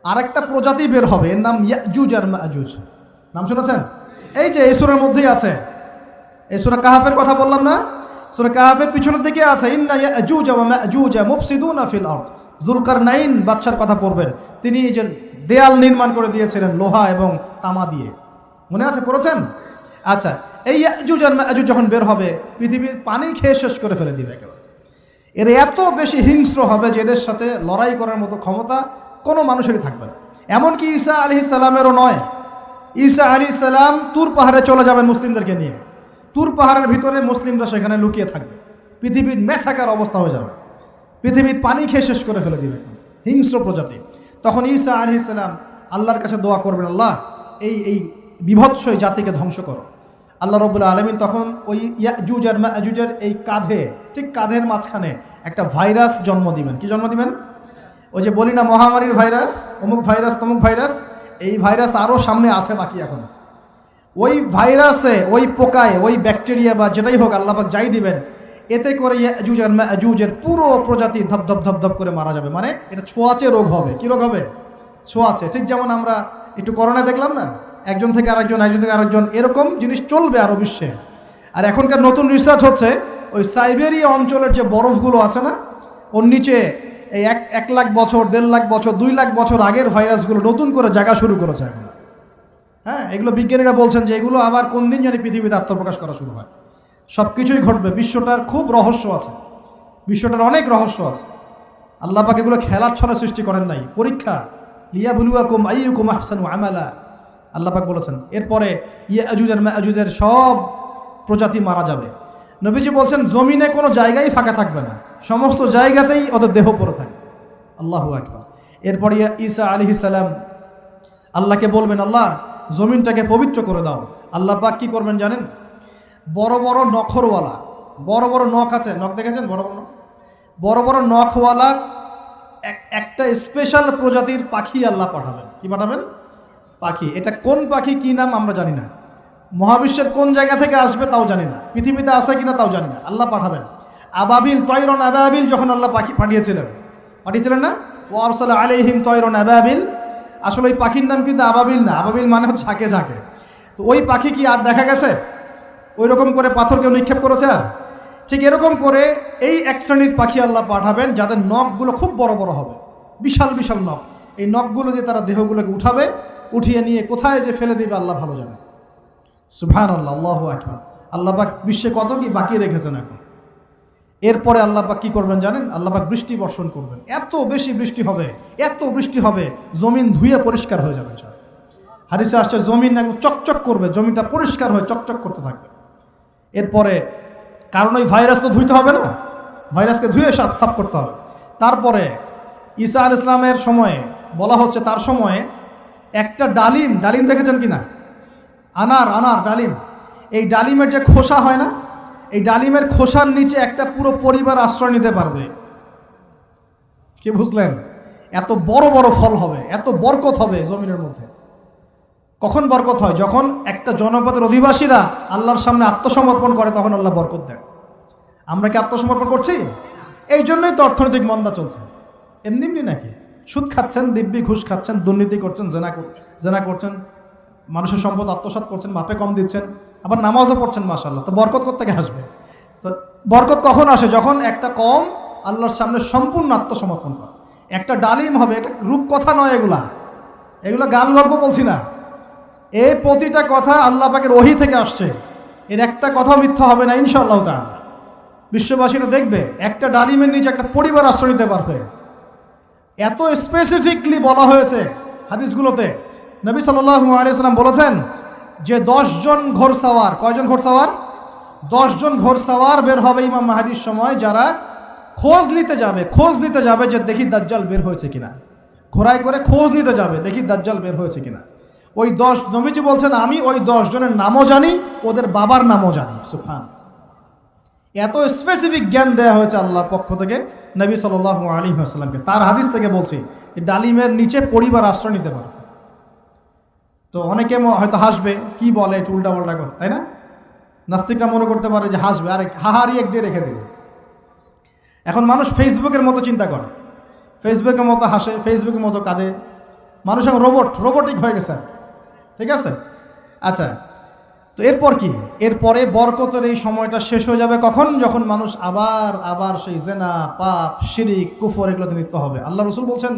আরেকটা প্রজাতি বের হবে, এর নাম ইয়াজুজ আর মাজুজ। নাম শুনেছেন? এই যে এই সূরার মধ্যেই আছে, এই সূরা কাহাফের কথা বললাম না, সূরা কাহাফের পিছনের দিকে আছে ইন্না ইয়াজুজ ওয়া মাজুজ মুফসিদুনা ফিল আরদ। যুলকারনাইন বাদশার কথা পড়বেন, তিনি এই যে দেয়াল নির্মাণ করে দিয়েছিলেন লোহা এবং তামা দিয়ে, মনে আছে, পড়েছেন? আচ্ছা, এই ইয়াজুজ আর মাজুজ যখন বের হবে, পৃথিবীর পানি খেয়ে শেষ করে ফেলে দিবে একেবারে। এর এত বেশি হিংস্র হবে যে এদের সাথে লড়াই করার মতো ক্ষমতা কোনো মানুষেরই থাকবে না। এমনকি ঈসা আলাইহিস সালামেরও নয়। ঈসা আলাইহিস সালাম তুর পাহাড়ে চলে যাবেন মুসলিমদেরকে নিয়ে, তুর পাহাড়ের ভিতরে মুসলিমরা সেখানে লুকিয়ে থাকবে, পৃথিবীর মেসাকার অবস্থা হয়ে যাবে, পৃথিবীর পানি খেয়ে শেষ করে ফেলে দিবে হিংস্র প্রজাতি। তখন ঈসা আলাইহিস সালাম আল্লাহর কাছে দোয়া করবেন, আল্লাহ এই বিভৎস জাতিকে ধ্বংস করো। আল্লাহ রাব্বুল আলামিন তখন ওই ইয়াজুজ আর মাজুজের এই কাঁধে, ঠিক কাঁধের মাঝখানে একটা ভাইরাস জন্ম দিবেন। কি জন্ম দিবেন? ওই যে বলি না মহামারীর ভাইরাস, অমুক ভাইরাস তমুক ভাইরাস, এই ভাইরাস আরও সামনে আছে বাকি এখন। ওই ভাইরাসে, ওই পোকায়, ওই ব্যাকটেরিয়া বা যেটাই হোক আল্লাহ পাক যাই দিবেন, এতে করে ইয়াজুজ আর মাজুজের পুরো প্রজাতি ধপধপ ধপধপ করে মারা যাবে। মানে এটা ছোঁয়াচে রোগ হবে। কী রোগ হবে? ছোঁয়াচে। ঠিক যেমন আমরা একটু করোনায় দেখলাম না, একজন থেকে আরেকজন, একজন থেকে আরেকজন, এরকম জিনিস চলবে আরও বিশ্বে। আর এখনকার নতুন রিসার্চ হচ্ছে ওই সাইবেরিয়া অঞ্চলের যে বরফগুলো আছে না, ওর নিচে এই 1 লাখ বছর, 1.5 লাখ বছর, 2 লাখ বছর আগের ভাইরাসগুলো নতুন করে জায়গা শুরু করেছে এখন। হ্যাঁ, এগুলো বিজ্ঞানীরা বলছেন যে এগুলো আবার কোন দিন জানি পৃথিবীতে আত্মপ্রকাশ করা শুরু হয়। সব কিছুই ঘটবে। বিশ্বটার খুব রহস্য আছে, বিশ্বটার অনেক রহস্য আছে। আল্লাহ পাক এগুলো খেলার ছলে সৃষ্টি করেন নাই, পরীক্ষা। লিয়াবলুয়াকুম আইয়ুকুম আহসানু আমালা, আল্লাহ পাক বলেছেন। এরপরে ইয়াজুজ আর মাজুজের সব প্রজাতি মারা যাবে। নবীজি বলছেন জমিনে কোনো জায়গায় ফাঁকা থাকবে না, সমস্ত জায়গাতেই ওদের দেহ পড়ে থাকবে। আল্লাহু আকবার। এরপরে ঈসা আলাইহিস সালাম আল্লাহকে বলবেন, আল্লাহ জমিনটাকে পবিত্র করে দাও। আল্লাহ পাক কী করবেন জানেন? বড় বড় নখরওয়ালা, বড় বড় নখ আছে, নখ দেখেছেন? বড় বড় নখ, বড় বড় নখওয়ালা একটা স্পেশাল প্রজাতির পাখি আল্লাহ পাঠাবেন। কি পাঠাবেন? পাখি। এটা কোন পাখি, কি নাম আমরা জানি না, মহাবিশ্বের কোন জায়গা থেকে আসবে তাও জানি না, পৃথিবীতে আসে কিনা তাও জানি না। আল্লাহ পাঠাবেন আবাবিল, তয়রন আবাবিল। যখন আল্লাহ পাখি পাঠিয়েছিলেন না, ও আরসালা আলাইহিম তয়রন আবাবিল। আসলে ওই পাখির নাম কিন্তু আবাবিল না, আবাবিল মানে হচ্ছে ঝাঁকে ঝাঁকে। তো ওই পাখি কি আর দেখা গেছে? ওই রকম করে পাথর কেউ নিক্ষেপ করেছে? আর ঠিক এরকম করে এই এক শ্রেণীর পাখি আল্লাহ পাঠাবেন যাদের নখগুলো খুব বড় বড় হবে, বিশাল বিশাল নখ। এই নখগুলো দিয়ে তারা দেহগুলোকে উঠাবে, উঠিয়ে নিয়ে কোথায় যে ফেলে দেবে আল্লাহ ভালো জানে। সুবহানাল্লাহ, আল্লাহু আকবার। আল্লাহ পাক বিশ্বে কত কি বাকি রেখেছেন এখন। এরপরে আল্লাহ পাক কী করবেন জানেন? আল্লাহ পাক বৃষ্টি বর্ষণ করবেন। এত বেশি বৃষ্টি হবে, এত বৃষ্টি হবে, জমিন ধুয়ে পরিষ্কার হয়ে যাবে। হাদিসে আসছে জমিন একদম চকচক করবে, জমিনটা পরিষ্কার হয়ে চকচক করতে থাকবে। এরপরে কারণ ওই ভাইরাস তো ধুইতে হবে না, ভাইরাসকে ধুয়ে সাফ করতে হবে। তারপরে ঈসা আলাইহিস সালামের সময়ে বলা হচ্ছে, তার সময়ে একটা ডালিম দেখেছেন কি না? আনার ডালিম। এই ডালিমের যে খোসা হয় না, এই ডালিমের খোসার নিচে একটা পুরো পরিবার আশ্রয় নিতে পারবে। কি বুঝলেন? এত বড় বড় ফল হবে, এত বরকত হবে জমিনের মধ্যে। কখন বরকত হয়? যখন একটা জনপদের অধিবাসীরা আল্লাহর সামনে আত্মসমর্পণ করে, তখন আল্লাহ বরকত দেন। আমরা কি আত্মসমর্পণ করছি? এই জন্যই তো অর্থনৈতিক মন্দা চলছে। এমনি নাকি? সুদ খাচ্ছেন, দিব্যি ঘুষ খাচ্ছেন, দুর্নীতি করছেন, জেনা করছেন, মানুষের সম্পদ আত্মসাৎ করছেন, মাপে কম দিচ্ছেন, আবার নামাজও পড়ছেন, মাশাআল্লাহ। তো বরকত কোত্থেকে আসবে? তো বরকত কখন আসে? যখন একটা কম আল্লাহর সামনে সম্পূর্ণ আত্মসমর্পণ করে। একটা ডালিম হবে, এটা রূপকথা নয়, এগুলা গাল গল্প বলছি না। এই প্রতিটা কথা আল্লাহ পাকের ওহী থেকে আসছে, এর একটা কথা মিথ্যা হবে না ইনশাআল্লাহ তাআলা। বিশ্ববাসীরা দেখবে একটা ডালিমের নিচে একটা পরিবার আশ্রয় নিতে পারবে। এত স্পেসিফিকলি বলা হয়েছে হাদিসগুলোতে। নবী সাল্লাল্লাহু আলাইহি ওয়াসাল্লাম বলেছেন যে 10 জন ঘোড়সাওয়ার, কয়জন ঘোড়সাওয়ার? 10 জন ঘোড়সাওয়ার বের হবে ইমাম মাহদীর সময়, যারা খোঁজ নিতে যাবে যে দেখি দাজ্জাল বের হয়েছে কিনা। ঘোড়ায় করে খোঁজ নিতে যাবে, দেখি দাজ্জাল বের হয়েছে কিনা। ওই 10, নবীজি বলছেন আমি ওই 10 জনের নামও জানি, ওদের বাবার নামও জানি। সুবহান। এত স্পেসিফিক জ্ঞান দেওয়া হয়েছে আল্লাহর পক্ষ থেকে নবী সাল্লাল্লাহু আলাইহি ওয়াসাল্লামকে। তার হাদিস থেকে বলছি, ডালিমের নিচে পরিবার আশ্রয় নিতে পারে। তো অনেকে হয়তো হাসবে, কি বলে একটু উল্টা পাল্টা কথা, তাই না? নাস্তিকরা মনে করতে পারে যে হাসবে, আরে হাহারি এক দিয়ে রেখে দেবে। এখন মানুষ ফেসবুকের মতো চিন্তা করে, ফেসবুকের মতো হাসে, ফেসবুকের মতো কাঁদে, মানুষ এখন রোবোটিক হয়ে গেছে, ঠিক আছে? আচ্ছা, তো এরপর কি? এরপরে বরকতের এই সময়টা শেষ হয়ে যাবে কখন? যখন মানুষ আবার সেই জেনা, পাপ, শিরিক, কুফর এগুলোতে লিপ্ত হবে। আল্লাহ রাসূল বলছেন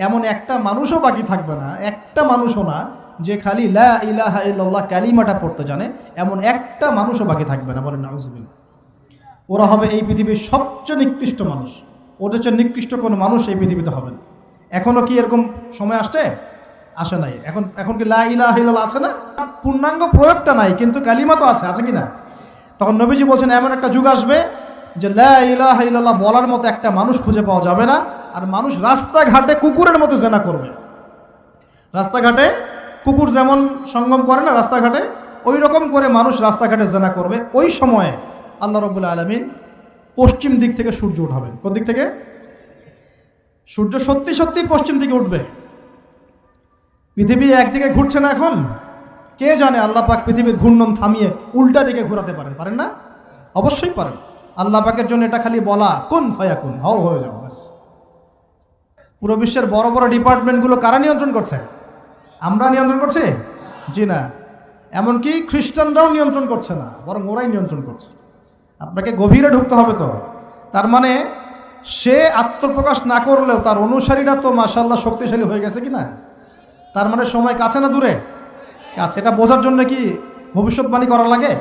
এমন একটা মানুষও বাকি থাকবে না, একটা মানুষও না যে খালি লা ইলাহা ইল্লাল্লাহ কালিমাটা পড়তে জানে, এমন একটা মানুষও বাকি থাকবে না। বলেন নাউযুবিল্লাহ। ওরা হবে এই পৃথিবীর সবচেয়ে নিকৃষ্ট মানুষ। ওদের চেয়ে নিকৃষ্ট কোনো মানুষ এই পৃথিবীতে হবে না। এখনও কি এরকম সময় আসে নাই? এখন কি লা ইলাহা ইল্লাল্লাহ আছে না? পূর্ণাঙ্গ প্রয়োগটা নাই, কিন্তু কালিমা তো আছে কি না? তখন নবীজি বলছেন এমন একটা যুগ আসবে যে লা ইলাহা ইল্লাল্লাহ বলার মতো একটা মানুষ খুঁজে পাওয়া যাবে না, আর মানুষ রাস্তাঘাটে কুকুরের মতো জেনা করবে। রাস্তাঘাটে কুকুর যেমন সঙ্গম করে না রাস্তাঘাটে, ওই রকম করে মানুষ রাস্তাঘাটে জেনা করবে। ওই সময়ে আল্লাহ রাব্বুল আলামিন পশ্চিম দিক থেকে সূর্য উঠাবেন। কোন দিক থেকে? সূর্য সত্যি সত্যি পশ্চিম দিকে উঠবে। পৃথিবী একদিকে ঘুরছে না এখন, কে জানে আল্লাহ পাক পৃথিবীর ঘূর্ণন থামিয়ে উল্টা দিকে ঘোরাতে পারেন না? অবশ্যই পারেন। আল্লাহ পাকের জন্য এটা খালি বলা কুন ফায়াকুন, হও হয়ে যাও, ব্যাস। পুরো বিশ্বের বড় বড় ডিপার্টমেন্টগুলো কারা নিয়ন্ত্রণ করছে? আমরা নিয়ন্ত্রণ করছি? জি না। এমনকি খ্রিস্টানরাও নিয়ন্ত্রণ করছে না, বরং ওরাই নিয়ন্ত্রণ করছে। আপনাকে গভীরে ঢুকতে হবে তো। তার মানে সে আত্মপ্রকাশ না করলেও তার অনুসারীরা তো মাশাআল্লাহ শক্তিশালী হয়ে গেছে কি না? তার মানে সময় কাছে না দূরে? কাছে। এটা বোঝার জন্য কি ভবিষ্যৎবাণী করা লাগে?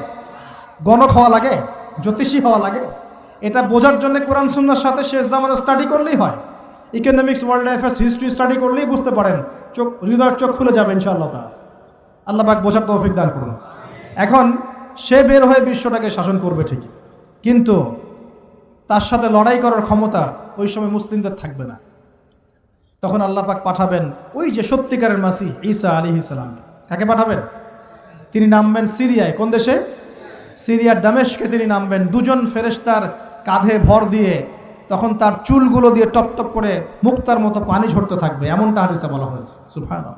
গণক হওয়া লাগে? জ্যোতিষী হওয়া লাগে? এটা বোঝার জন্য কোরআন সুন্নাহর সাথে শেষ জামানা স্টাডি করলেই হয়। Economics, world affairs, history study করলেই বুঝতে পারেন, হৃদয়ের চোখ খুলে যাবে ইনশাআল্লাহ তাআলা। আল্লাহ পাক বোঝার তৌফিক দান করুন। এখন সে বের হয়ে বিশ্বটাকে শাসন করবে ঠিকই, কিন্তু তার সাথে লড়াই করার ক্ষমতা ওই সময় মুসলিমদের থাকবে না। তখন আল্লাহ পাক পাঠাবেন ওই যে সত্যিকারের মাসিহ ঈসা আলাইহিস সালাম। কাকে পাঠাবেন? তিনি নামবেন সিরিয়ায়। কোন দেশে? সিরিয়ার দামেশকে তিনি নামবেন দুজন ফেরেশতার কাঁধে ভর দিয়ে। তখন তার চুলগুলো দিয়ে টপ টপ করে মুক্তার মতো পানি ঝরতে থাকবে, এমনটা হাদিসে বলা হয়েছে। সুবহানাল্লাহ,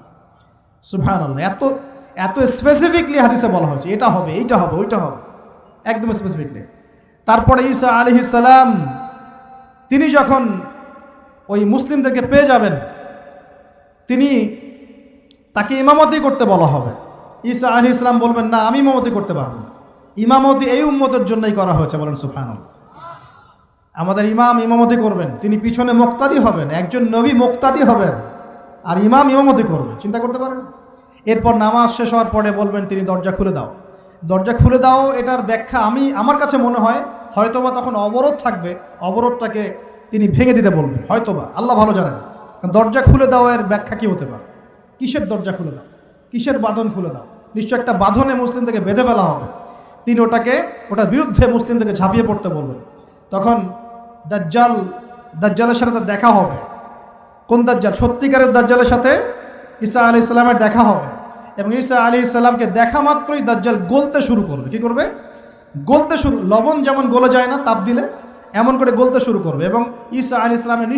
সুবহানাল্লাহ। এত স্পেসিফিকলি হাদিসে বলা হয়েছে এটা হবে, এইটা হবে, ওইটা হবে, একদম স্পেসিফিকলি। তারপরে ঈসা আলাইহিস সালাম তিনি যখন ওই মুসলিমদেরকে পেয়ে যাবেন, তাকে ইমামতি করতে বলা হবে। ঈসা আলাইহিস সালাম বলবেন, না, আমি ইমামতি করতে পারবো না। ইমামতি এই উম্মতের জন্যই করা হয়েছে। বলেন সুবহানাল্লাহ। আমাদের ইমাম ইমামতি করবেন, তিনি পিছনে মুক্তাদি হবেন। একজন নবী মুক্তাদি হবেন আর ইমাম ইমামতি করবে, চিন্তা করতে পারেন? এরপর নামাজ শেষ হওয়ার পরে বলবেন তিনি দরজা খুলে দাও, দরজা খুলে দাও। এটার ব্যাখ্যা আমার কাছে মনে হয় হয়তোবা তখন অবরোধ থাকবে, অবরোধটাকে তিনি ভেঙে দিতে বলবেন হয়তোবা, আল্লাহ ভালো জানেন। কারণ দরজা খুলে দাও এর ব্যাখ্যা কী হতে পারে? কিসের দরজা খুলে দাও? কিসের বাঁধন খুলে দাও? নিশ্চয় একটা বাঁধনে মুসলিমদেরকে বেঁধে ফেলা হবে। তিনি ওটার বিরুদ্ধে মুসলিমদেরকে ঝাঁপিয়ে পড়তে বলবেন। তখন দাজ্জালের সাথে তার দেখা হবে। কোন দাজ্জাল? সত্যিকারের দাজ্জালের সাথে ঈসা আলাইহিস সালামের দেখা হবে। এবং ঈসা আলাইহিস সালামকে দেখা মাত্রই দাজ্জাল গলতে শুরু করবে। কি করবে? গলতে শুরু। লবণ যেমন গলে যায় না তাপ দিলে, এমন করে গলতে শুরু করবে। এবং ঈসা আলাইহিস সালামের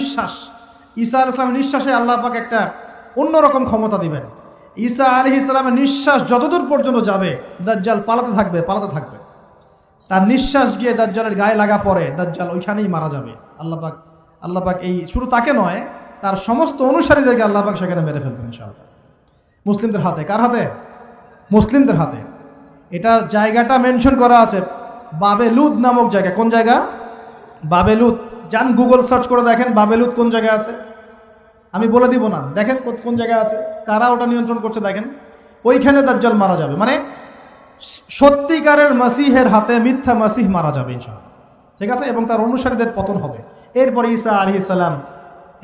নিঃশ্বাসে আল্লাহ পাক একটা অন্যরকম ক্ষমতা দিবেন। ঈসা আলাইহিস সালামের নিঃশ্বাস যতদূর পর্যন্ত যাবে দাজ্জাল পালাতে থাকবে। তার নিঃশ্বাস গিয়ে দাজ্জালের গায়ে লাগা পরে দাজ্জাল ওইখানেই মারা যাবে। আল্লাহ পাক এই শুধু তাকে নয়, তার সমস্ত অনুসারীদেরকে আল্লাহ পাক সেখানে মেরে ফেলবেন ইনশাআল্লাহ। মুসলিমদের হাতে। কার হাতে? মুসলিমদের হাতে। এটার জায়গাটা মেনশন করা আছে, বাবেলুদ নামক জায়গা। কোন জায়গা? বাবেলুদ। যান গুগল সার্চ করে দেখেন বাবেলুদ কোন জায়গায় আছে। আমি বলে দিব না, দেখেন কোন জায়গায় আছে, কারা ওটা নিয়ন্ত্রণ করছে দেখেন। ওইখানে দাজ্জাল মারা যাবে। মানে সত্যিকারের মাসিহের হাতে মিথ্যা মাসিহ মারা যাবে ইনশাআল্লাহ, ঠিক আছে? এবং তার অনুসারীদের পতন হবে। এরপরে ঈসা আলাইহিস সালাম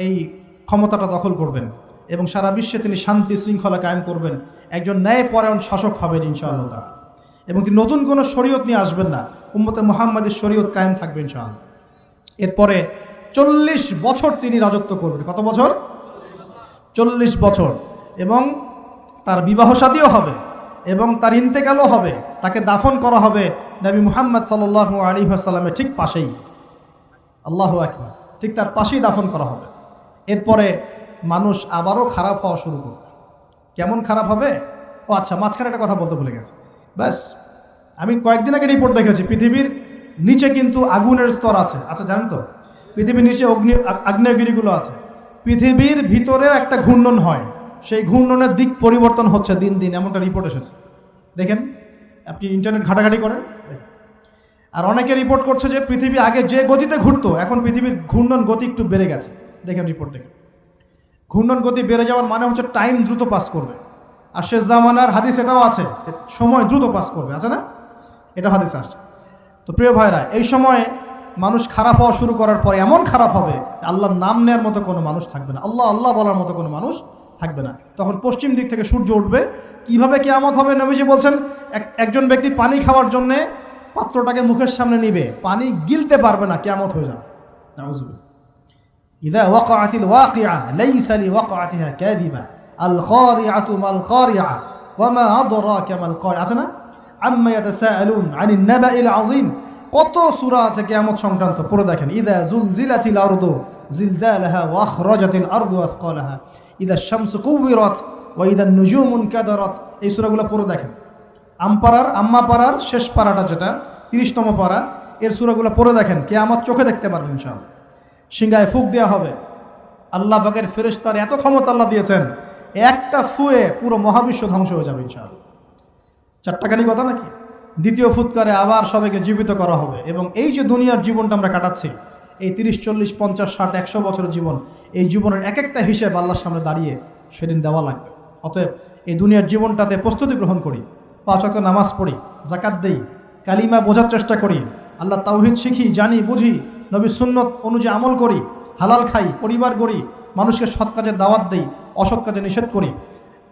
এই ক্ষমতাটা দখল করবেন এবং সারা বিশ্বে তিনি শান্তি শৃঙ্খলা কায়েম করবেন। একজন ন্যায়পরায়ণ শাসক হবেন ইনশাআল্লাহ তাআলা। এবং তিনি নতুন কোনো শরীয়ত নিয়ে আসবেন না, উম্মতে মুহাম্মাদের শরীয়ত কায়েম থাকবে ইনশাআল্লাহ। এরপরে 40 বছর তিনি রাজত্ব করবেন। কত বছর? 40 বছর। এবং তার বিবাহ শাদীও হবে এবং তার ইন্তেকালও হবে। তাকে দাফন করা হবে নবী মুহাম্মদ সাল্লাল্লাহু আলাইহি ওয়াসাল্লামের ঠিক পাশেই। আল্লাহু আকবার। ঠিক তার পাশেই দাফন করা হবে। এরপরে মানুষ আবারও খারাপ হওয়া শুরু করবে। কেমন খারাপ হবে? ও আচ্ছা, মাঝখানে একটা কথা বলতে ভুলে গেছে। ব্যাস, আমি কয়েকদিন আগে রিপোর্ট দেখেছি, পৃথিবীর নিচে কিন্তু আগুনের স্তর আছে। আচ্ছা, জানেন তো পৃথিবীর নিচে আগ্নেয়গিরিগুলো আছে। পৃথিবীর ভিতরেও একটা ঘূর্ণন হয়, সেই ঘূর্ণনের দিক পরিবর্তন হচ্ছে দিন দিন, এমনটা রিপোর্ট এসেছে। দেখেন, আপনি ইন্টারনেট ঘাটাঘাটি করেন, দেখেন। আর অনেকে রিপোর্ট করছে যে পৃথিবী আগে যে গতিতে ঘুরতো, এখন পৃথিবীর ঘূর্ণন গতি একটু বেড়ে গেছে। দেখেন রিপোর্ট, দেখেন। ঘূর্ণন গতি বেড়ে যাওয়ার মানে হচ্ছে টাইম দ্রুত পাস করবে। আর শেষ জামানার হাদিস এটাও আছে, সময় দ্রুত পাস করবে, আছে না? এটা হাদিস আসছে। তো প্রিয় ভাইরা, এই সময়ে মানুষ খারাপ হওয়া শুরু করার পরে এমন খারাপ হবে, আল্লাহর নাম নেওয়ার মতো কোনো মানুষ থাকবে না, আল্লাহ আল্লাহ বলার মতো কোনো মানুষ থাকবে না। তখন পশ্চিম দিক থেকে সূর্য উঠবে। কিভাবে কিয়ামত হবে? নবীজি বলছেন, একজন ব্যক্তি পানি খাওয়ার জন্যে পাত্রটাকে মুখের সামনে নিবে, পানি গিলতে পারবে না, কিয়ামত হয়ে যাবে। নাউযুবিল্লাহ। ইযা ওয়াকাআতিল ওয়াকিআ লাইসা লিওয়াকাআতিহা কাযিবা আল কারিআতু মাল কারিআ ওয়া মা আদরাকা মাল কারিআ, আছে না? আম্মা ইয়াতাসাআলুন আনিন নাবাইল আযীম। কত সূরা আছে কিয়ামত সংক্রান্ত, পড়ে দেখেন। ইযা যুলজিলাতিল আরদু জিলজালাহা ওয়া আখরাজাতিল আরদু আথকালাহা ইযা শামসু কুওয়িরাত ওয়া ইযা নুজুমু কাদারাত। এই সূরাগুলো পড়ে দেখেন। আম্মা পাড়ার শেষ পাড়াটা, যেটা 30তম পাড়া, এর সূরাগুলো পড়ে দেখেন। কিয়ামত চোখে দেখতে পারবেন ইনশাআল্লাহ। সিংহায় ফুঁক দেওয়া হবে। আল্লাহ পাকের ফেরেশতার এত ক্ষমতা আল্লাহ দিয়েছেন, একটা ফুয়ে পুরো মহাবিশ্ব ধ্বংস হয়ে যাবে ইনশাআল্লাহ। চারটাখানি কথা নাকি? দ্বিতীয় ফুৎকারে আবার সবাইকে জীবিত করা হবে। এবং এই যে দুনিয়ার জীবনটা আমরা কাটাচ্ছি, এই 30, 40, 50, 60, 100 বছরের জীবন, এই জীবনের এক একটা হিসেব আল্লাহর সামনে দাঁড়িয়ে সেদিন দেওয়া লাগবে। অতএব এই দুনিয়ার জীবনটাতে প্রস্তুতি গ্রহণ করি, 5 ওয়াক্ত নামাজ পড়ি, যাকাত দেই, কালিমা বোঝার চেষ্টা করি, আল্লাহ তাওহীদ শিখি, জানি, বুঝি, নবীর সুন্নত অনুযায়ী আমল করি, হালাল খাই, পরিবার গড়ি, মানুষকে সৎ কাজের দাওয়াত দেই, অসৎ কাজে নিষেধ করি,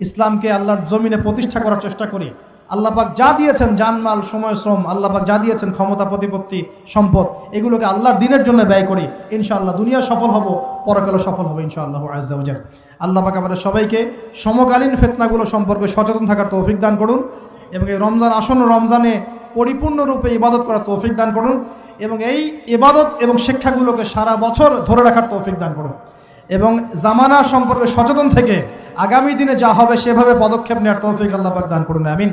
ইসলামকে আল্লাহর জমিনে প্রতিষ্ঠা করার চেষ্টা করি। আল্লাহ পাক যা দিয়েছেন, জানমাল, সময়, শ্রম, আল্লাহ পাক যা দিয়েছেন, ক্ষমতা, প্রতিপত্তি, সম্পদ, এগুলোকে আল্লাহর দিনের জন্য ব্যয় করি। ইনশাআল্লাহ দুনিয়া সফল হব, পরকালে সফল হবে ইনশাআল্লাহু আযজা ওয়া জাল্লা। আল্লাহ পাক আমাদের সবাইকে সমকালীন ফিতনাগুলো সম্পর্কে সচেতন থাকার তৌফিক দান করুন, এবং এই রমজান, আসন্ন রমজানে পরিপূর্ণরূপে ইবাদত করার তৌফিক দান করুন, এবং এই ইবাদত এবং শিক্ষাগুলোকে সারা বছর ধরে রাখার তৌফিক দান করুন, এবং জামানা সম্পর্কে সচেতন থেকে আগামী দিনে যা হবে সেভাবে পদক্ষেপ নেওয়ার তৌফিক আল্লাহ পাক দান করুন। আমিন।